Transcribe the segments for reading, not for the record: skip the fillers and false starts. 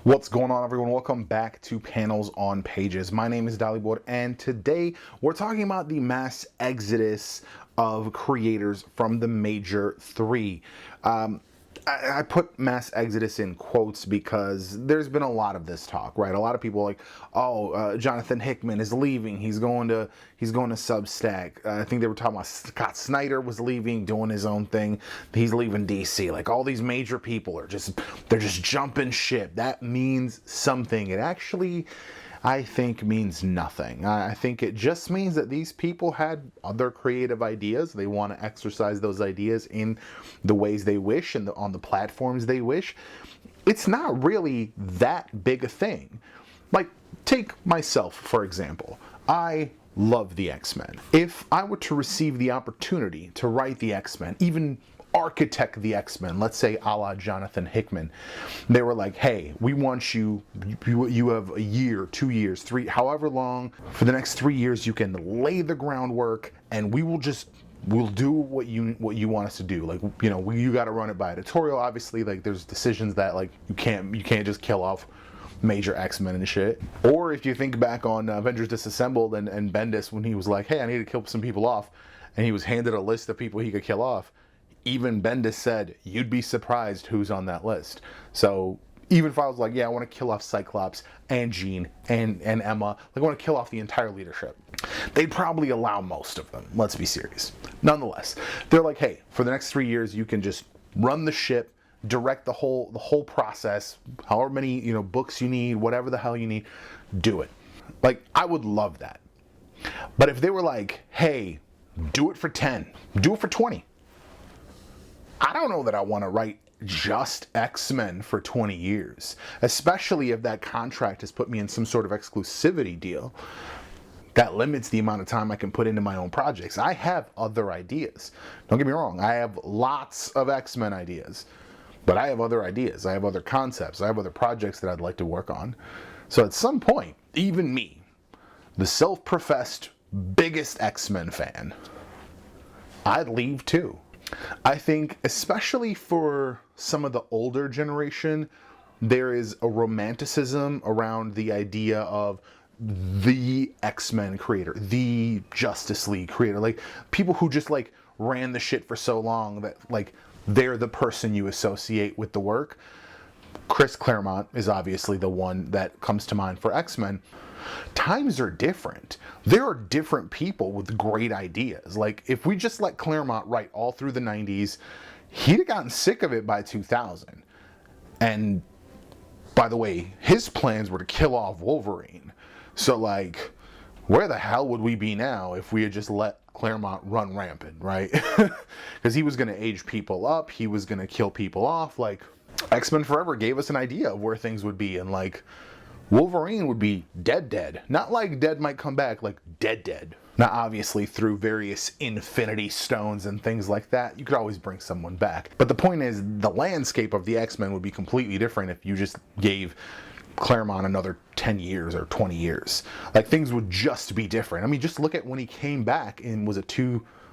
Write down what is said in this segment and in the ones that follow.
What's going on, everyone? Welcome back to Panels on Pages. My name is Dalibor, and today we're talking about the mass exodus of creators from the major three. I put mass exodus in quotes because there's been a lot of this talk, right? A lot of people are like, Jonathan Hickman is leaving. He's going to Substack. I think they were talking about Snyder was leaving, doing his own thing. He's leaving DC. Like, all these major people they're just jumping ship. That means something. It actually, I think, means nothing. I think it just means that these people had other creative ideas. They want to exercise those ideas in the ways they wish and on the platforms they wish. It's not really that big a thing. Like, take myself, for example. I love the X-Men. If I were to receive the opportunity to write the X-Men, even architect the X-Men, let's say a la Jonathan Hickman, they were like, hey, we want you have a year, 2 years, 3, however long, for the next 3 years you can lay the groundwork and we'll do what you want us to do. Like, you know, you got to run it by editorial. Obviously, like, there's decisions that, like, you can't just kill off major X-Men and shit. Or if you think back on Avengers Disassembled and Bendis, when he was like, hey, I need to kill some people off, and he was handed a list of people he could kill off, even Bendis said, you'd be surprised who's on that list. So even if I was like, yeah, I want to kill off Cyclops and Jean and Emma, like, I want to kill off the entire leadership, they'd probably allow most of them. Let's be serious. Nonetheless, they're like, hey, for the next 3 years, you can just run the ship, direct the whole process, however many, books you need, whatever the hell you need, do it. Like, I would love that. But if they were like, hey, do it for 10, do it for 20, I don't know that I want to write just X-Men for 20 years, especially if that contract has put me in some sort of exclusivity deal that limits the amount of time I can put into my own projects. I have other ideas. Don't get me wrong. I have lots of X-Men ideas, but I have other ideas. I have other concepts. I have other projects that I'd like to work on. So at some point, even me, the self-professed biggest X-Men fan, I'd leave too. I think, especially for some of the older generation, there is a romanticism around the idea of the X-Men creator, the Justice League creator, like people who just like ran the shit for so long that like they're the person you associate with the work. Chris Claremont is obviously the one that comes to mind for X-Men. Times are different. There are different people with great ideas. Like, if we just let Claremont write all through the 90s, he'd have gotten sick of it by 2000. And, by the way, his plans were to kill off Wolverine. So, like, where the hell would we be now if we had just let Claremont run rampant, right? Because he was going to age people up. He was going to kill people off. Like, X-Men Forever gave us an idea of where things would be. And, like, Wolverine would be dead. Not like dead might come back, like dead. Now, obviously, through various Infinity Stones and things like that, you could always bring someone back. But the point is, the landscape of the X-Men would be completely different if you just gave Claremont another 10 years or 20 years. Like, things would just be different. I mean, just look at when he came back in, was it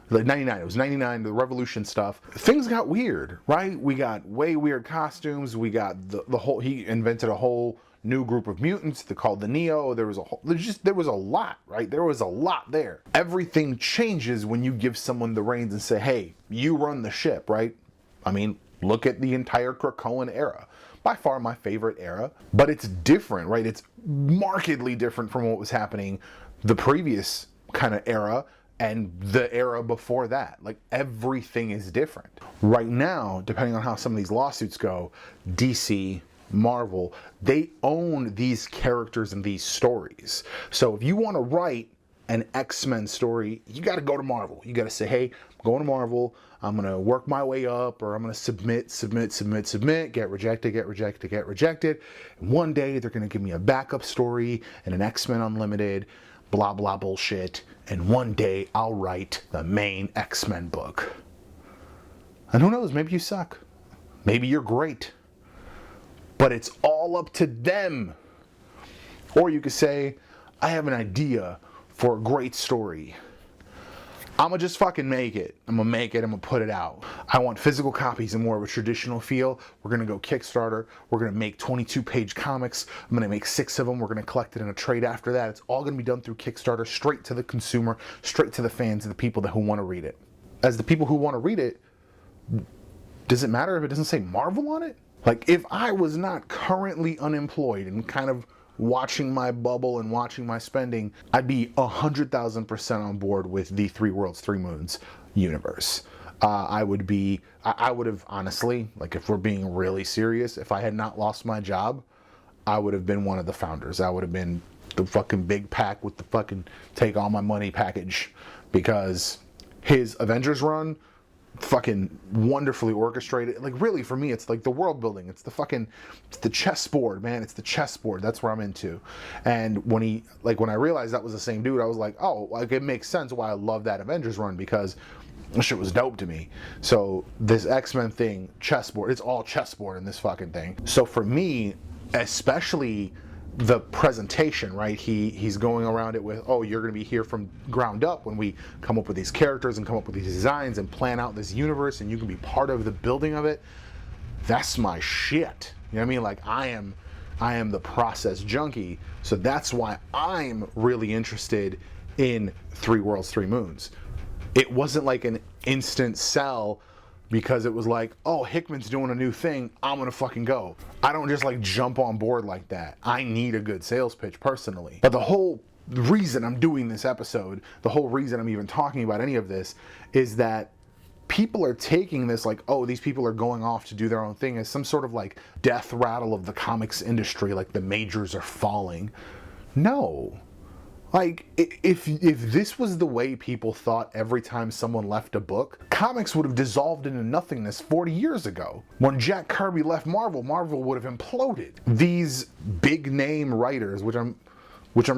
99? It was 99, the Revolution stuff. Things got weird, right? We got way weird costumes. We got the whole, he invented a whole new group of mutants called the Neo. There was a lot, right? There was a lot there. Everything changes when you give someone the reins and say, hey, you run the ship, right? I mean, look at the entire Krakoan era. By far my favorite era, but it's different, right? It's markedly different from what was happening the previous kind of era and the era before that. Like, everything is different. Right now, depending on how some of these lawsuits go, DC, Marvel, they own these characters and these stories. So if you want to write an X-Men story, you got to go to Marvel. You got to say, hey, I'm going to Marvel. I'm going to work my way up, or I'm going to submit, get rejected. And one day they're going to give me a backup story and an X-Men Unlimited, blah, blah, bullshit. And one day I'll write the main X-Men book. And who knows, maybe you suck. Maybe you're great. But it's all up to them. Or you could say, I have an idea for a great story. I'm gonna just fucking make it. I'm gonna make it. I'm gonna put it out. I want physical copies and more of a traditional feel. We're gonna go Kickstarter. We're gonna make 22-page comics. I'm gonna make 6 of them. We're gonna collect it in a trade after that. It's all gonna be done through Kickstarter, straight to the consumer, straight to the fans and the people who want to read it. As the people who want to read it, does it matter if it doesn't say Marvel on it? Like, if I was not currently unemployed and kind of watching my bubble and watching my spending, I'd be 100,000% on board with the 3 Worlds, 3 Moons universe. I would have honestly, like, if we're being really serious, if I had not lost my job, I would have been one of the founders. I would have been the fucking big pack with the fucking take all my money package, because his Avengers run, fucking wonderfully orchestrated. Like, really, for me, it's like the world building. It's the chessboard, man. It's the chessboard. That's where I'm into. And when I realized that was the same dude, I was like, oh, like, it makes sense why I love that Avengers run, because that shit was dope to me. So this X-Men thing, chessboard, it's all chessboard in this fucking thing. So for me, especially the presentation, right? He's going around it with, oh, you're going to be here from ground up when we come up with these characters and come up with these designs and plan out this universe, and you can be part of the building of it. That's my shit. You know what I mean? Like, I am the process junkie. So that's why I'm really interested in 3 Worlds, 3 Moons. It wasn't like an instant sell because it was like, oh, Hickman's doing a new thing, I'm gonna fucking go. I don't just like jump on board like that. I need a good sales pitch personally. But the whole reason I'm doing this episode, the whole reason I'm even talking about any of this, is that people are taking this like, oh, these people are going off to do their own thing, as some sort of like death rattle of the comics industry, like the majors are falling. No. Like, if this was the way people thought every time someone left a book, comics would have dissolved into nothingness 40 years ago. When Jack Kirby left Marvel, Marvel would have imploded. These big name writers, which I'm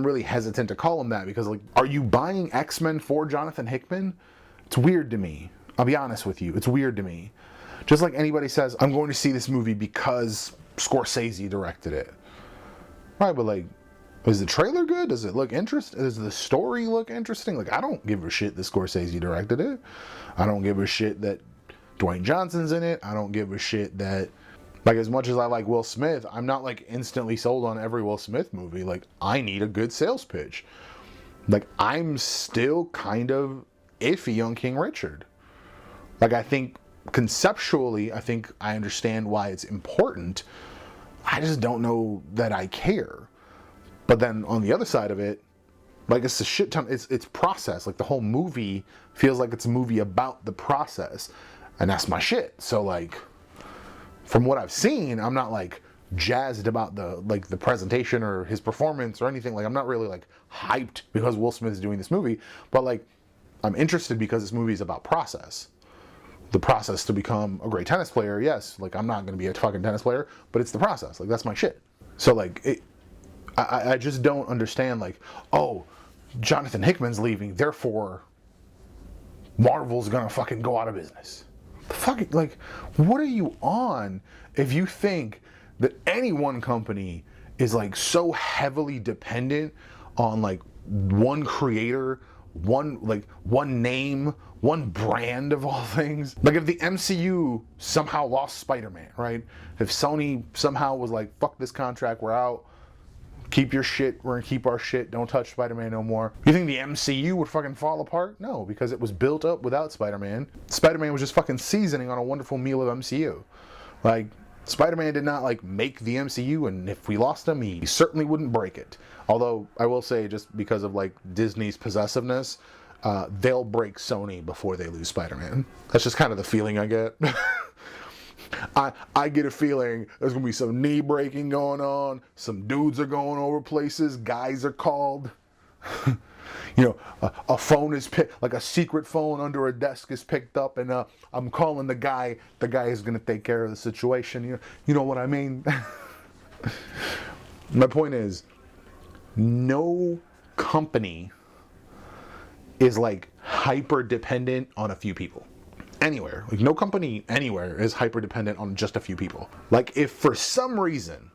really hesitant to call them that, because, like, are you buying X-Men for Jonathan Hickman? It's weird to me. I'll be honest with you. It's weird to me. Just like anybody says, I'm going to see this movie because Scorsese directed it. Right, but like, is the trailer good? Does it look interesting? Does the story look interesting? Like, I don't give a shit that Scorsese directed it. I don't give a shit that Dwayne Johnson's in it. I don't give a shit that, like, as much as I like Will Smith, I'm not like instantly sold on every Will Smith movie. Like, I need a good sales pitch. Like, I'm still kind of iffy on King Richard. Like, I think conceptually, I think I understand why it's important. I just don't know that I care. But then on the other side of it, like, it's a shit ton, it's process. Like, the whole movie feels like it's a movie about the process. And that's my shit. So, like, from what I've seen, I'm not like jazzed about the presentation or his performance or anything. Like, I'm not really like hyped because Will Smith is doing this movie. But like, I'm interested because this movie is about process. The process to become a great tennis player, yes. Like, I'm not going to be a fucking tennis player, but it's the process. Like, that's my shit. So, like, I just don't understand, like, oh, Jonathan Hickman's leaving, therefore Marvel's gonna fucking go out of business. Fucking, like, what are you on if you think that any one company is like so heavily dependent on like one creator, one name, one brand of all things? Like, if the MCU somehow lost Spider-Man, right? If Sony somehow was like, fuck this contract, we're out, keep your shit, we're gonna keep our shit, don't touch Spider-Man no more. You think the MCU would fucking fall apart? No, because it was built up without Spider-Man. Spider-Man was just fucking seasoning on a wonderful meal of MCU. Like, Spider-Man did not like make the MCU, and if we lost him, he certainly wouldn't break it. Although, I will say, just because of like Disney's possessiveness, they'll break Sony before they lose Spider-Man. That's just kind of the feeling I get. I get a feeling there's gonna be some knee breaking going on, some dudes are going over places, guys are called. You know, a phone is picked, like a secret phone under a desk is picked up, and I'm calling the guy is gonna take care of the situation. You know what I mean? My point is, no company is like hyper dependent on a few people. Anywhere. Like, no company anywhere is hyper dependent on just a few people. Like, if for some reason,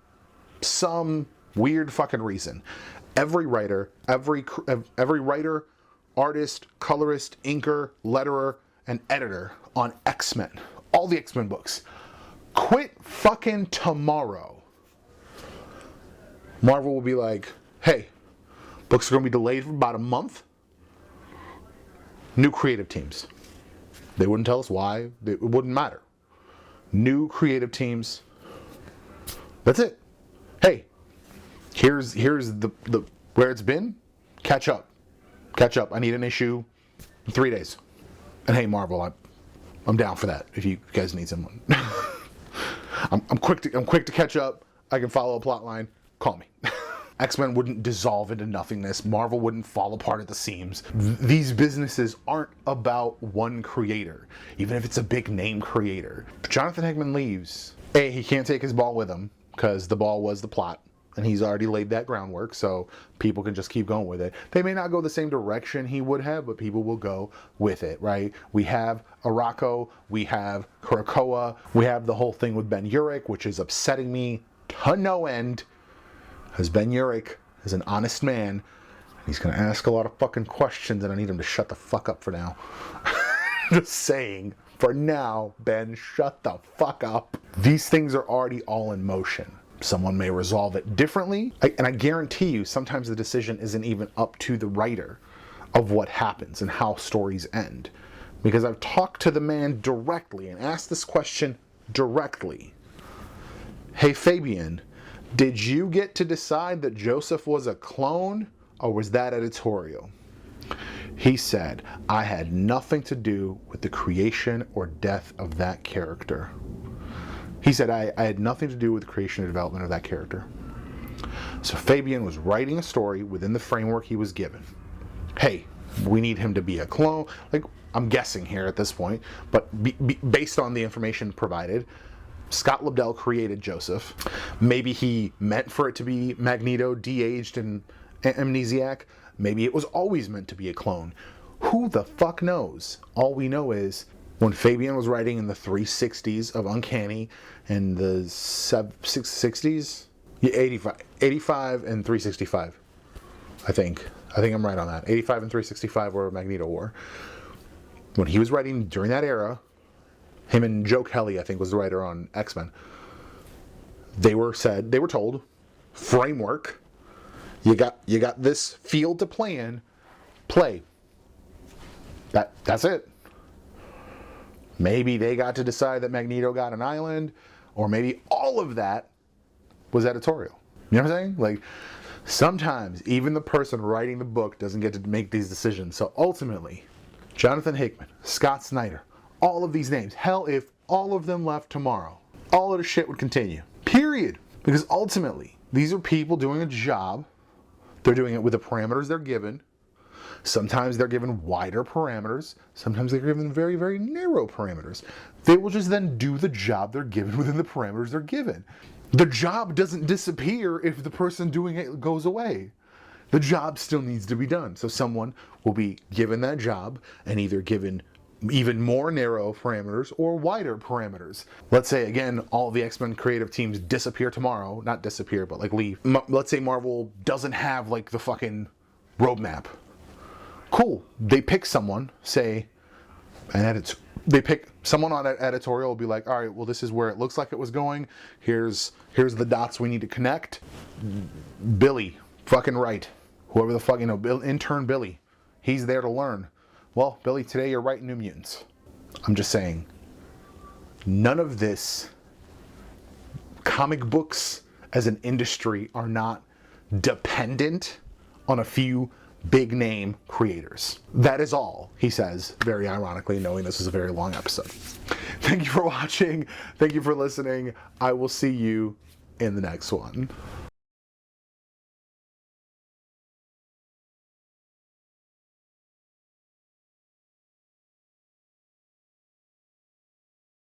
some weird fucking reason, every writer artist, colorist, inker, letterer, and editor on X-Men. All the X-Men books. Quit fucking tomorrow. Marvel will be like, hey, books are going to be delayed for about a month. New creative teams. They wouldn't tell us why. It wouldn't matter. New creative teams. That's it. Hey, here's the where it's been. Catch up. I need an issue in 3 days. And hey, Marvel, I'm down for that. If you guys need someone, I'm quick to catch up. I can follow a plot line. Call me. X-Men wouldn't dissolve into nothingness. Marvel wouldn't fall apart at the seams. These businesses aren't about one creator, even if it's a big name creator. Jonathan Hickman leaves. A, he can't take his ball with him because the ball was the plot, and he's already laid that groundwork, so people can just keep going with it. They may not go the same direction he would have, but people will go with it, right? We have Arakko, we have Krakoa, we have the whole thing with Ben Urich, which is upsetting me to no end. As Ben Urich is an honest man, he's going to ask a lot of fucking questions, and I need him to shut the fuck up for now. Just saying, for now, Ben, shut the fuck up. These things are already all in motion. Someone may resolve it differently, and I guarantee you, sometimes the decision isn't even up to the writer of what happens and how stories end. Because I've talked to the man directly and asked this question directly. Hey, Fabian, did you get to decide that Joseph was a clone, or was that editorial? He said, I had nothing to do with the creation or death of that character. He said, I had nothing to do with the creation or development of that character. So Fabian was writing a story within the framework he was given. Hey, we need him to be a clone. Like, I'm guessing here at this point, but based on the information provided, Scott Lobdell created Joseph. Maybe he meant for it to be Magneto, de-aged and amnesiac. Maybe it was always meant to be a clone. Who the fuck knows? All we know is when Fabian was writing in the 360s of Uncanny and the 660s, yeah, 85 and 365, I think I'm right on that. 85 and 365 were Magneto War. When he was writing during that era, him and Joe Kelly, I think, was the writer on X-Men. They were told, framework, you got this field to play in, play. That's it. Maybe they got to decide that Magneto got an island, or maybe all of that was editorial. You know what I'm saying? Like, sometimes even the person writing the book doesn't get to make these decisions. So ultimately, Jonathan Hickman, Scott Snyder, all of these names, hell, if all of them left tomorrow, all of the shit would continue. Period. Because ultimately, these are people doing a job. They're doing it with the parameters they're given. Sometimes they're given wider parameters. Sometimes they're given very, very narrow parameters. They will just then do the job they're given within the parameters they're given. The job doesn't disappear if the person doing it goes away. The job still needs to be done. So someone will be given that job and either given even more narrow parameters or wider parameters. Let's say, again, all the X-Men creative teams disappear tomorrow. Not disappear, but like leave. Let's say Marvel doesn't have like the fucking roadmap. Cool. They pick someone, say, they pick someone on editorial will be like, all right, well, this is where it looks like it was going. Here's the dots we need to connect. Billy, fucking right. Whoever the fuck, intern Billy. He's there to learn. Well, Billy, today you're writing New Mutants. I'm just saying, none of this, comic books as an industry are not dependent on a few big name creators. That is all, he says, very ironically, knowing this is a very long episode. Thank you for watching. Thank you for listening. I will see you in the next one.